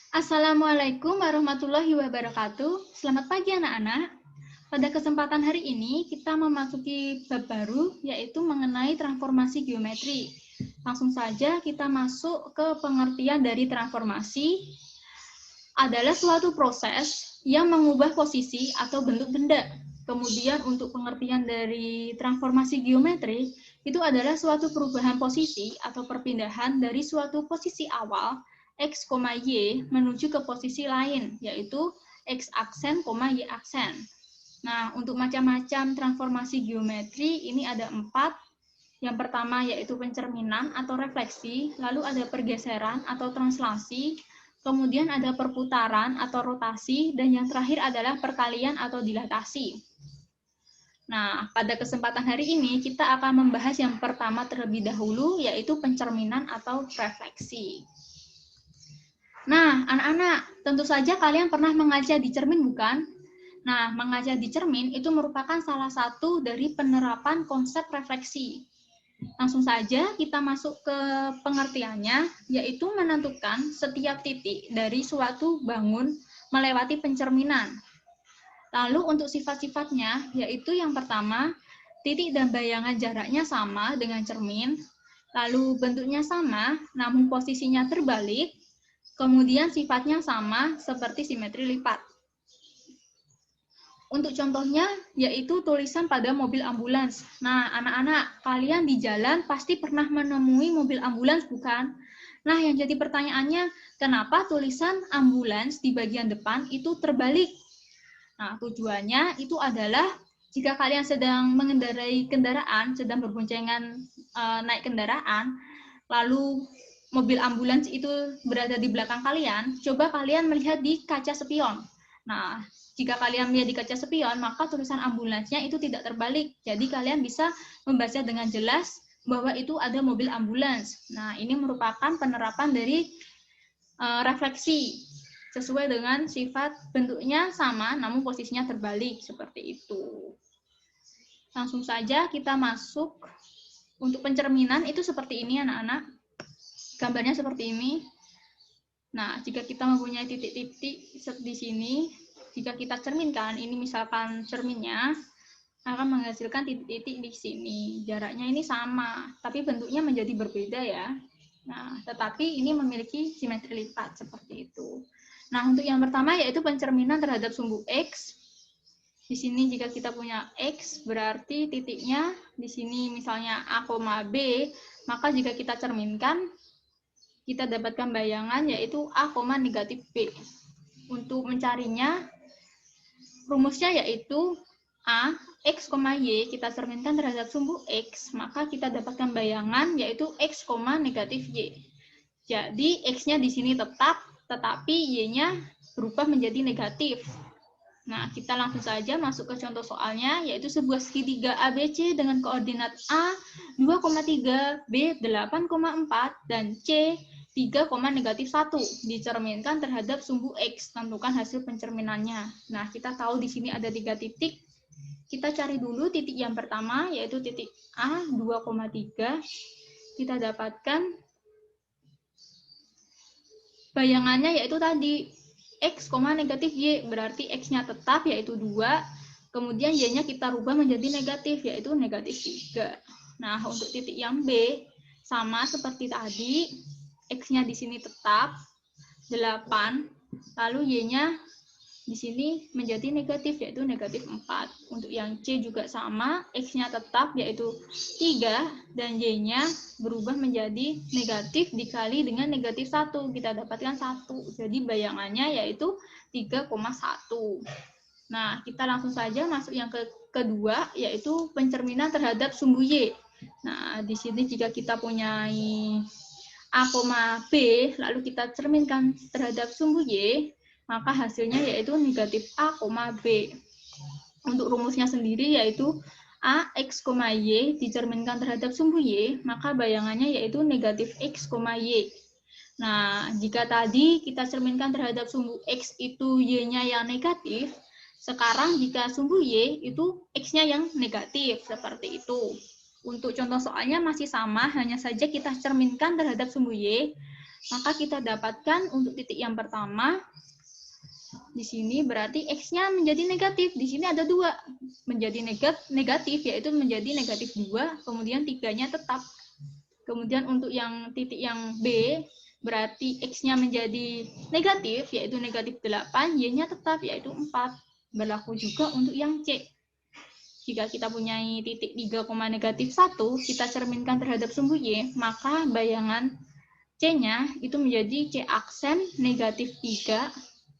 Assalamualaikum warahmatullahi wabarakatuh. Selamat pagi anak-anak. Pada kesempatan hari ini kita memasuki bab baru yaitu mengenai transformasi geometri. Langsung saja kita masuk ke pengertian dari transformasi. Adalah suatu proses yang mengubah posisi atau bentuk benda. Kemudian untuk pengertian dari transformasi geometri itu adalah suatu perubahan posisi atau perpindahan dari suatu posisi awal X, Y menuju ke posisi lain, yaitu X aksen, Y aksen. Nah, untuk macam-macam transformasi geometri, ini ada 4. Yang pertama yaitu pencerminan atau refleksi, lalu ada pergeseran atau translasi, kemudian ada perputaran atau rotasi, dan yang terakhir adalah perkalian atau dilatasi. Nah, pada kesempatan hari ini kita akan membahas yang pertama terlebih dahulu, yaitu pencerminan atau refleksi. Nah, anak-anak, tentu saja kalian pernah mengajar di cermin, bukan? Nah, mengajar di cermin itu merupakan salah satu dari penerapan konsep refleksi. Langsung saja kita masuk ke pengertiannya, yaitu menentukan setiap titik dari suatu bangun melewati pencerminan. Lalu untuk sifat-sifatnya, yaitu yang pertama, titik dan bayangan jaraknya sama dengan cermin, lalu bentuknya sama, namun posisinya terbalik, kemudian sifatnya sama seperti simetri lipat. Untuk contohnya, yaitu tulisan pada mobil ambulans. Nah, anak-anak, kalian di jalan pasti pernah menemui mobil ambulans, bukan? Nah, yang jadi pertanyaannya, kenapa tulisan ambulans di bagian depan itu terbalik? Nah, tujuannya itu adalah jika kalian sedang mengendarai kendaraan, sedang berboncengan naik kendaraan, lalu mobil ambulans itu berada di belakang kalian, coba kalian melihat di kaca spion. Nah, jika kalian melihat di kaca spion, maka tulisan ambulansnya itu tidak terbalik. Jadi kalian bisa membaca dengan jelas bahwa itu ada mobil ambulans. Nah, ini merupakan penerapan dari refleksi sesuai dengan sifat bentuknya sama namun posisinya terbalik seperti itu. Langsung saja kita masuk untuk pencerminan itu seperti ini anak-anak. Gambarnya seperti ini. Nah, jika kita mempunyai titik-titik di sini, jika kita cerminkan, ini misalkan cerminnya akan menghasilkan titik-titik di sini. Jaraknya ini sama, tapi bentuknya menjadi berbeda ya. Nah, tetapi ini memiliki simetri lipat seperti itu. Nah, untuk yang pertama yaitu pencerminan terhadap sumbu X. Di sini jika kita punya X, berarti titiknya di sini misalnya A, B, maka jika kita cerminkan, kita dapatkan bayangan yaitu A, negatif B. Untuk mencarinya, rumusnya yaitu A, X, Y, kita cerminkan terhadap sumbu X, maka kita dapatkan bayangan yaitu X, negatif Y. Jadi, X-nya di sini tetap, tetapi Y-nya berubah menjadi negatif. Nah, kita langsung saja masuk ke contoh soalnya, yaitu sebuah segitiga ABC dengan koordinat A 2,3, B 8,4, dan C 3, negatif 1 dicerminkan terhadap sumbu X. Tentukan hasil pencerminannya. Nah, kita tahu di sini ada 3 titik. Kita cari dulu titik yang pertama, yaitu titik A 2,3. Kita dapatkan bayangannya yaitu tadi X, negatif Y, berarti X-nya tetap yaitu 2, kemudian Y-nya kita rubah menjadi negatif yaitu negatif 3. Nah, untuk titik yang B, sama seperti tadi, X-nya di sini tetap 8, lalu Y-nya di sini menjadi negatif yaitu negatif 4. Untuk yang C juga sama, X-nya tetap yaitu 3 dan Y-nya berubah menjadi negatif dikali dengan negatif 1. Kita dapatkan 1. Jadi bayangannya yaitu 3,1. Nah, kita langsung saja masuk yang kedua yaitu pencerminan terhadap sumbu Y. Nah, di sini jika kita punya A, B, lalu kita cerminkan terhadap sumbu Y, maka hasilnya yaitu negatif A, B. Untuk rumusnya sendiri yaitu A, X, Y dicerminkan terhadap sumbu Y, maka bayangannya yaitu negatif X, Y. Nah, jika tadi kita cerminkan terhadap sumbu X itu Y-nya yang negatif, sekarang jika sumbu Y itu X-nya yang negatif, seperti itu. Untuk contoh soalnya masih sama, hanya saja kita cerminkan terhadap sumbu Y, Maka kita dapatkan untuk titik yang pertama, di sini berarti X-nya menjadi negatif. Di sini ada 2. Menjadi negatif, yaitu menjadi negatif 2, kemudian 3-nya tetap. Kemudian untuk yang titik yang B, berarti X-nya menjadi negatif, yaitu negatif 8, Y-nya tetap, yaitu 4. Berlaku juga untuk yang C. Jika kita punya titik 3, negatif 1, kita cerminkan terhadap sumbu Y, maka bayangan C-nya itu menjadi C aksen negatif 3,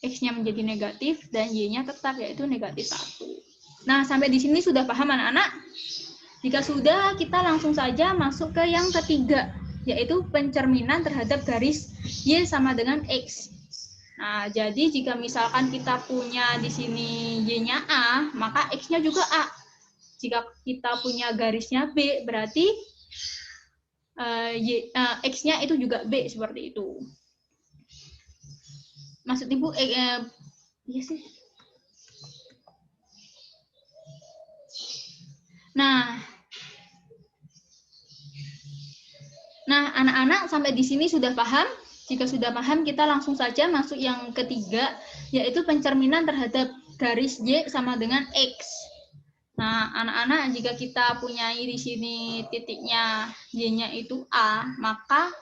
X-nya menjadi negatif, dan Y-nya tetap, yaitu negatif 1. Nah, sampai di sini sudah paham anak-anak? Jika sudah, kita langsung saja masuk ke yang ketiga, yaitu pencerminan terhadap garis Y sama dengan X. Nah, jadi jika misalkan kita punya di sini Y-nya A, maka X-nya juga A. Jika kita punya garisnya B, berarti X-nya itu juga B, seperti itu. Maksud Ibu, iya sih. Nah, anak-anak sampai di sini sudah paham? Jika sudah paham, kita langsung saja masuk yang ketiga, yaitu pencerminan terhadap garis Y sama dengan X. Nah, anak-anak, jika kita punya di sini titiknya Y-nya itu A, maka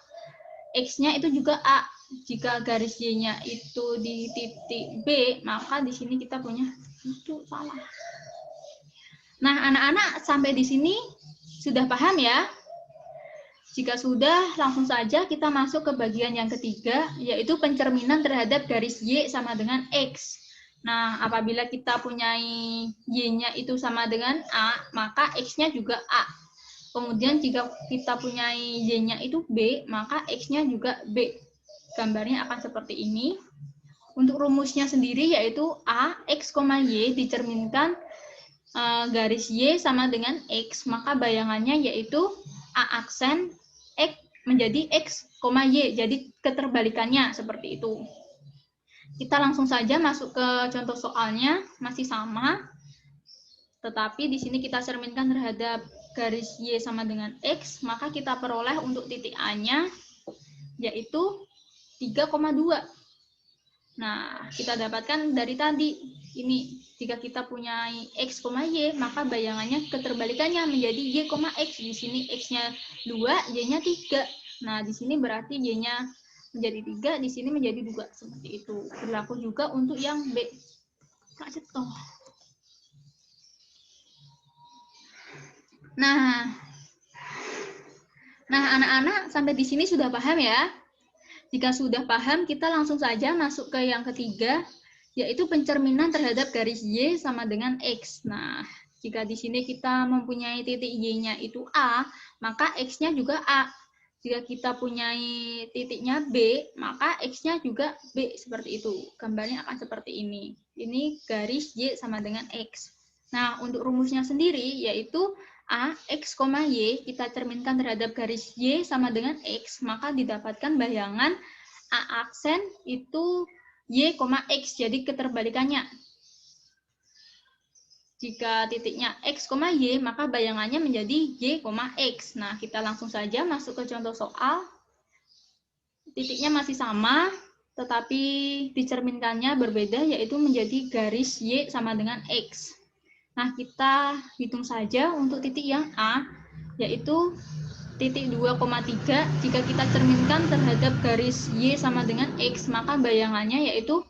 X-nya itu juga A. Jika garis Y-nya itu di titik B, maka di sini kita punya itu salah. Nah, anak-anak sampai di sini sudah paham ya? Jika sudah, langsung saja kita masuk ke bagian yang ketiga, yaitu pencerminan terhadap garis Y sama dengan X. Nah, apabila kita punya Y-nya itu sama dengan A, maka X-nya juga A. Kemudian jika kita punya Y-nya itu B, maka X-nya juga B. Gambarnya akan seperti ini. Untuk rumusnya sendiri yaitu A, X, Y dicerminkan garis Y sama dengan X, maka bayangannya yaitu A aksen X menjadi X, Y, jadi keterbalikannya seperti itu. Kita langsung saja masuk ke contoh soalnya, masih sama, tetapi di sini kita cerminkan terhadap garis Y sama dengan X, maka kita peroleh untuk titik A-nya yaitu 3,2. Nah, kita dapatkan dari tadi, ini jika kita punya X, Y, maka bayangannya keterbalikannya menjadi Y, X. Di sini X-nya 2, Y-nya 3. Nah, di sini berarti Y-nya menjadi 3, di sini menjadi 2. Seperti itu. Berlaku juga untuk yang B. Nah, anak-anak sampai di sini sudah paham ya? Jika sudah paham, kita langsung saja masuk ke yang ketiga, yaitu pencerminan terhadap garis Y sama dengan X. Nah, jika di sini kita mempunyai titik Y-nya itu A, maka X-nya juga A. Jika kita punya titiknya B, maka X-nya juga B, seperti itu. Gambarnya akan seperti ini. Ini garis Y sama dengan X. Nah, untuk rumusnya sendiri, yaitu A, X, Y, kita cerminkan terhadap garis Y sama dengan X, maka didapatkan bayangan A aksen itu Y, X, jadi keterbalikannya. Jika titiknya X, Y, maka bayangannya menjadi Y, X. Nah, kita langsung saja masuk ke contoh soal. Titiknya masih sama, tetapi dicerminkannya berbeda, yaitu menjadi garis Y sama dengan X. Nah, kita hitung saja untuk titik yang A, yaitu titik 2,3. Jika kita cerminkan terhadap garis Y sama dengan X, maka bayangannya yaitu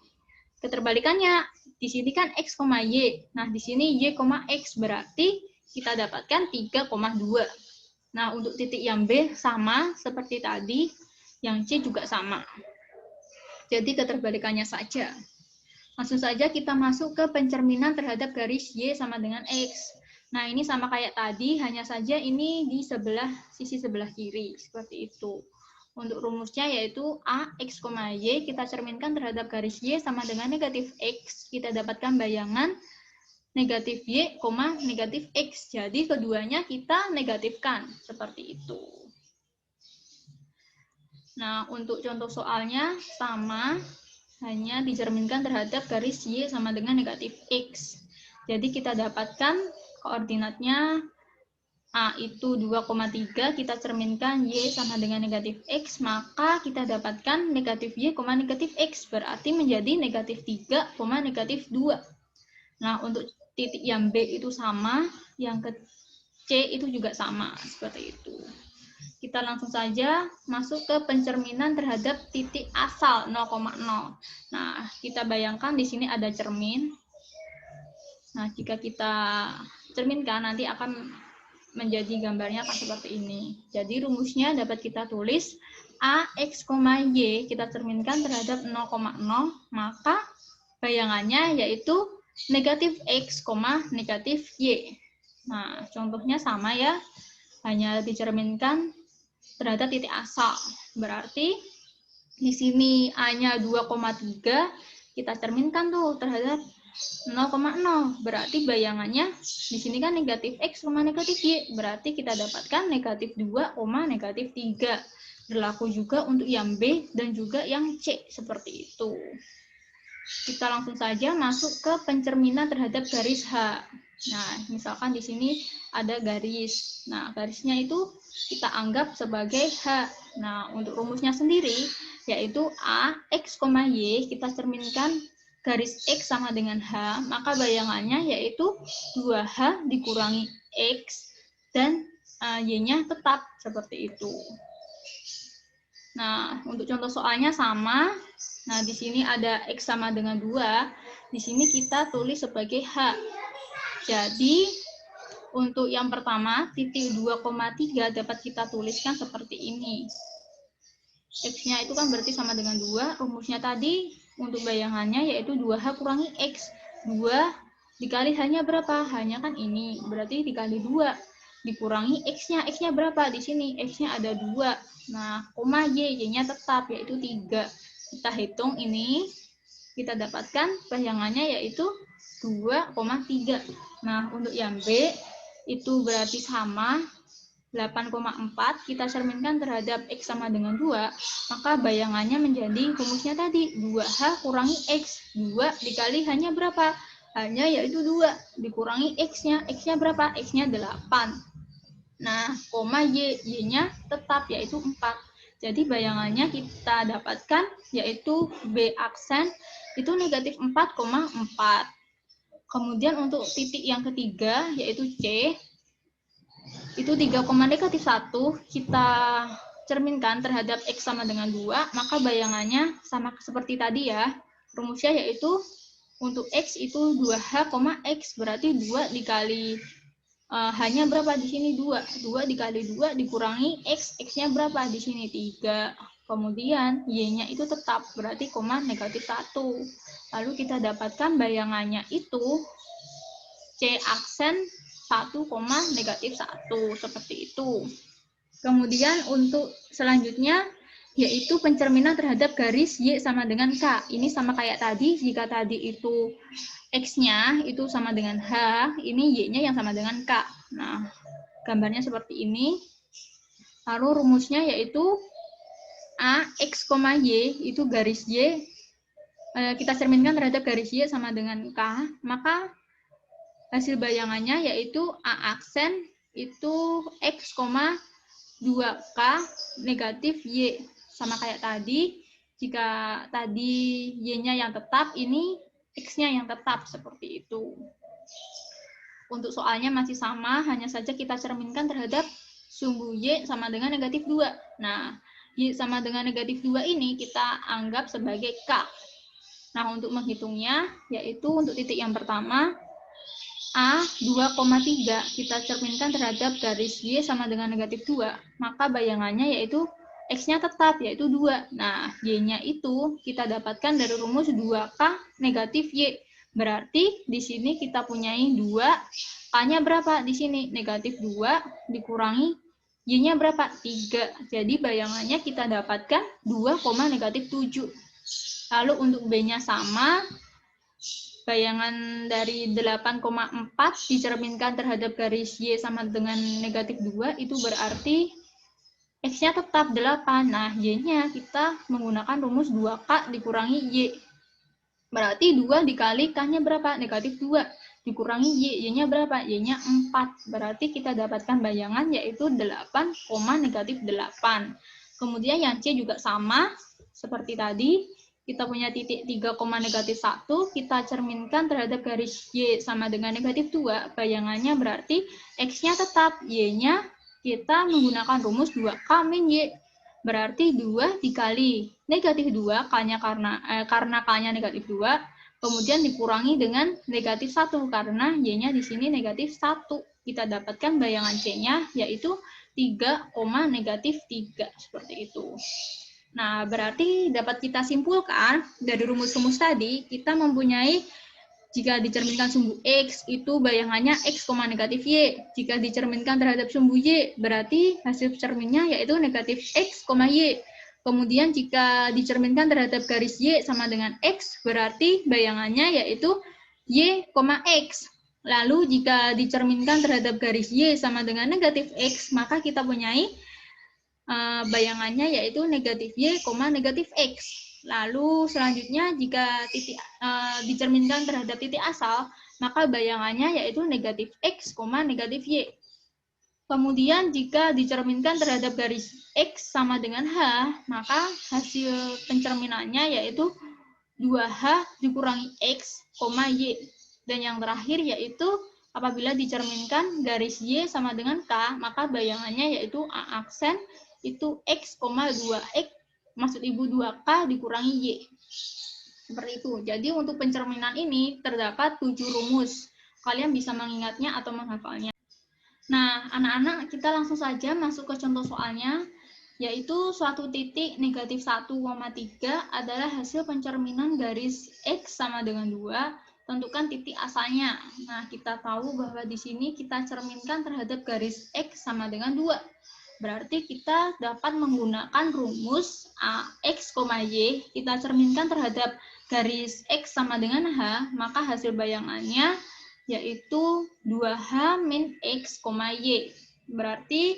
keterbalikannya. Di sini kan X, Y. Nah, di sini Y, X. Berarti kita dapatkan 3,2. Nah, untuk titik yang B sama seperti tadi, yang C juga sama. Jadi keterbalikannya saja. Langsung saja kita masuk ke pencerminan terhadap garis Y sama dengan X. Nah, ini sama kayak tadi, hanya saja ini di sisi sebelah kiri, seperti itu. Untuk rumusnya yaitu A, X, Y, kita cerminkan terhadap garis Y sama dengan negatif X, kita dapatkan bayangan negatif Y, negatif X. Jadi keduanya kita negatifkan, seperti itu. Nah, untuk contoh soalnya sama, hanya dicerminkan terhadap garis Y sama dengan negatif X. Jadi kita dapatkan koordinatnya A itu 2,3, kita cerminkan Y sama dengan negatif X, maka kita dapatkan negatif Y, negatif X, berarti menjadi negatif 3, negatif 2. Nah, untuk titik yang B itu sama, yang ke C itu juga sama, seperti itu. Kita langsung saja masuk ke pencerminan terhadap titik asal 0,0. Nah, kita bayangkan di sini ada cermin. Nah, jika kita cerminkan, nanti akan menjadi gambarnya akan seperti ini. Jadi rumusnya dapat kita tulis AX, Y kita cerminkan terhadap 0,0, maka bayangannya yaitu negatif X, negatif Y. Nah, contohnya sama ya, hanya dicerminkan terhadap titik asal. Berarti di sini A-nya 2,3, kita cerminkan tuh terhadap 0,0. Berarti bayangannya di sini kan negatif X, negatif Y. Berarti kita dapatkan negatif 2, negatif 3. Berlaku juga untuk yang B dan juga yang C, seperti itu. Kita langsung saja masuk ke pencerminan terhadap garis H. Nah, misalkan di sini ada garis. Nah, garisnya itu kita anggap sebagai H. Nah, untuk rumusnya sendiri, yaitu A, X, Y, kita cerminkan garis X sama dengan H, maka bayangannya yaitu 2H dikurangi X, dan Y-nya tetap seperti itu. Nah, untuk contoh soalnya sama. Nah, di sini ada X sama dengan 2, di sini kita tulis sebagai H. Jadi, untuk yang pertama, titik 2,3 dapat kita tuliskan seperti ini. X-nya itu kan berarti sama dengan 2, rumusnya tadi untuk bayangannya yaitu 2H kurangi X. 2 dikali H-nya berapa? H-nya kan ini, berarti dikali 2. Dikurangi X-nya. X-nya berapa? Di sini X-nya ada 2. Nah, koma Y, Y-nya tetap yaitu 3. Kita hitung ini, kita dapatkan bayangannya yaitu 2,3. Nah, untuk yang B itu berarti sama 8,4, kita cerminkan terhadap X sama dengan 2, maka bayangannya menjadi rumusnya tadi 2H kurangi X. 2 dikali H-nya berapa? H-nya yaitu 2, dikurangi X-nya. X-nya berapa? X-nya 8. Nah, koma Y, Y-nya tetap yaitu 4. Jadi bayangannya kita dapatkan yaitu B aksen itu negatif 4,4. Kemudian untuk titik yang ketiga yaitu C, itu 3, negatif 1 kita cerminkan terhadap X sama dengan 2, maka bayangannya sama seperti tadi ya. Rumusnya yaitu untuk X itu 2H, X, berarti 2 dikali H-nya berapa di sini? 2. 2 dikali 2 dikurangi X, X-nya berapa di sini? 3. Kemudian Y-nya itu tetap, berarti negatif 1. Lalu kita dapatkan bayangannya itu C aksen 1, negatif 1, seperti itu. Kemudian untuk selanjutnya yaitu pencerminan terhadap garis Y sama dengan K. Ini sama kayak tadi, jika tadi itu X-nya itu sama dengan H, ini Y-nya yang sama dengan K. Nah, gambarnya seperti ini. Lalu rumusnya yaitu A, X, Y, itu garis Y, kita cerminkan terhadap garis Y sama dengan K, maka hasil bayangannya yaitu A aksen itu X, 2K negatif Y. Sama kayak tadi, jika tadi Y-nya yang tetap, ini X-nya yang tetap, seperti itu. Untuk soalnya masih sama, hanya saja kita cerminkan terhadap sumbu Y sama dengan negatif 2. Nah, Y sama dengan negatif 2 ini kita anggap sebagai K. Nah, untuk menghitungnya, yaitu untuk titik yang pertama, A 2,3 kita cerminkan terhadap garis Y sama dengan negatif 2, maka bayangannya yaitu X-nya tetap, yaitu 2. Nah, Y-nya itu kita dapatkan dari rumus 2K negatif Y. Berarti di sini kita punyai 2, K-nya berapa? Di sini negatif 2 dikurangi Y-nya berapa? 3. Jadi bayangannya kita dapatkan 2, negatif 7. Lalu untuk B-nya sama, bayangan dari 8,4 dicerminkan terhadap garis Y sama dengan negatif 2, itu berarti X-nya tetap 8. Nah, Y-nya kita menggunakan rumus 2K dikurangi Y. Berarti 2 dikali K-nya berapa? Negatif 2. dikurangi Y. Y-nya berapa? Y-nya 4. Berarti kita dapatkan bayangan yaitu 8, negatif 8. Kemudian yang C juga sama seperti tadi. Kita punya titik 3, negatif 1. Kita cerminkan terhadap garis Y sama dengan negatif 2. Bayangannya berarti X-nya tetap. Y-nya kita menggunakan rumus 2K min Y. Berarti 2 dikali negatif 2, K-nya karena K-nya negatif 2. Kemudian dikurangi dengan negatif 1 karena Y-nya di sini negatif 1. Kita dapatkan bayangan C-nya yaitu 3, negatif 3. Seperti itu. Nah, berarti dapat kita simpulkan dari rumus-rumus tadi, kita mempunyai jika dicerminkan sumbu X, itu bayangannya X, negatif Y. Jika dicerminkan terhadap sumbu Y, berarti hasil cerminnya yaitu negatif X, Y. Kemudian jika dicerminkan terhadap garis Y sama dengan X, berarti bayangannya yaitu Y, X. Lalu jika dicerminkan terhadap garis Y sama dengan negatif X, maka kita punyai bayangannya yaitu negatif Y, negatif X. Lalu selanjutnya jika titik dicerminkan terhadap titik asal, maka bayangannya yaitu negatif X, negatif Y. Kemudian jika dicerminkan terhadap garis X sama dengan H, maka hasil pencerminannya yaitu 2H dikurangi X, Y. Dan yang terakhir yaitu apabila dicerminkan garis Y sama dengan K, maka bayangannya yaitu A aksen itu X, 2X, maksud Ibu 2K dikurangi Y. Seperti itu. Jadi untuk pencerminan ini terdapat 7 rumus. Kalian bisa mengingatnya atau menghafalnya. Nah, anak-anak, kita langsung saja masuk ke contoh soalnya, yaitu suatu titik negatif 1,3 adalah hasil pencerminan garis X sama dengan 2, tentukan titik asalnya. Nah, kita tahu bahwa di sini kita cerminkan terhadap garis X sama dengan 2. Berarti kita dapat menggunakan rumus X, Y, kita cerminkan terhadap garis X sama dengan H, maka hasil bayangannya yaitu 2H min X, Y. Berarti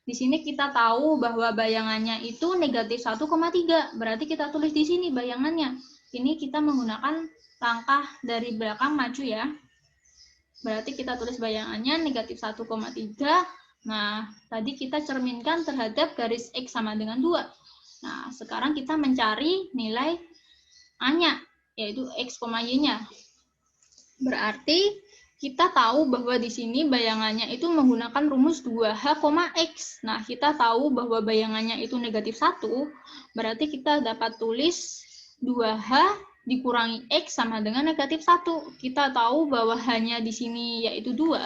di sini kita tahu bahwa bayangannya itu negatif 1,3. Berarti kita tulis di sini bayangannya. Ini kita menggunakan langkah dari belakang maju ya. Berarti kita tulis bayangannya negatif 1,3. Nah, tadi kita cerminkan terhadap garis X sama dengan 2. Nah, sekarang kita mencari nilai A-nya, yaitu X, Y-nya. Berarti kita tahu bahwa di sini bayangannya itu menggunakan rumus 2H, X. Nah, kita tahu bahwa bayangannya itu negatif 1, berarti kita dapat tulis 2H dikurangi X sama dengan negatif 1. Kita tahu bahwa hanya di sini yaitu 2,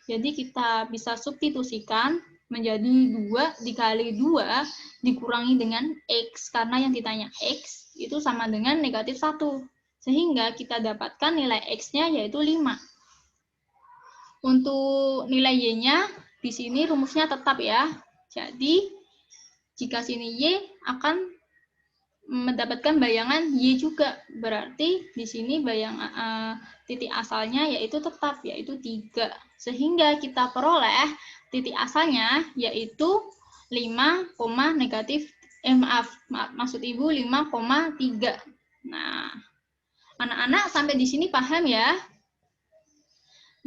jadi kita bisa substitusikan menjadi 2 dikali 2 dikurangi dengan X, karena yang ditanya X itu sama dengan negatif 1. Sehingga kita dapatkan nilai X-nya yaitu 5. Untuk nilai Y-nya, di sini rumusnya tetap ya. Jadi, jika sini Y akan mendapatkan bayangan Y juga. Berarti di sini titik asalnya yaitu tetap, yaitu 3. Sehingga kita peroleh titik asalnya yaitu 5, negatif, maksud Ibu 5,3. Nah, anak-anak sampai di sini paham ya?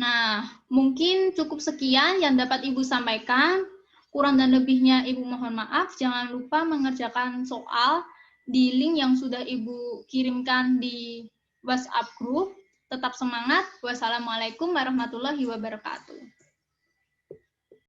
Nah, mungkin cukup sekian yang dapat Ibu sampaikan. Kurang dan lebihnya Ibu mohon maaf. Jangan lupa mengerjakan soal di link yang sudah Ibu kirimkan di WhatsApp group. Tetap semangat. Wassalamualaikum warahmatullahi wabarakatuh.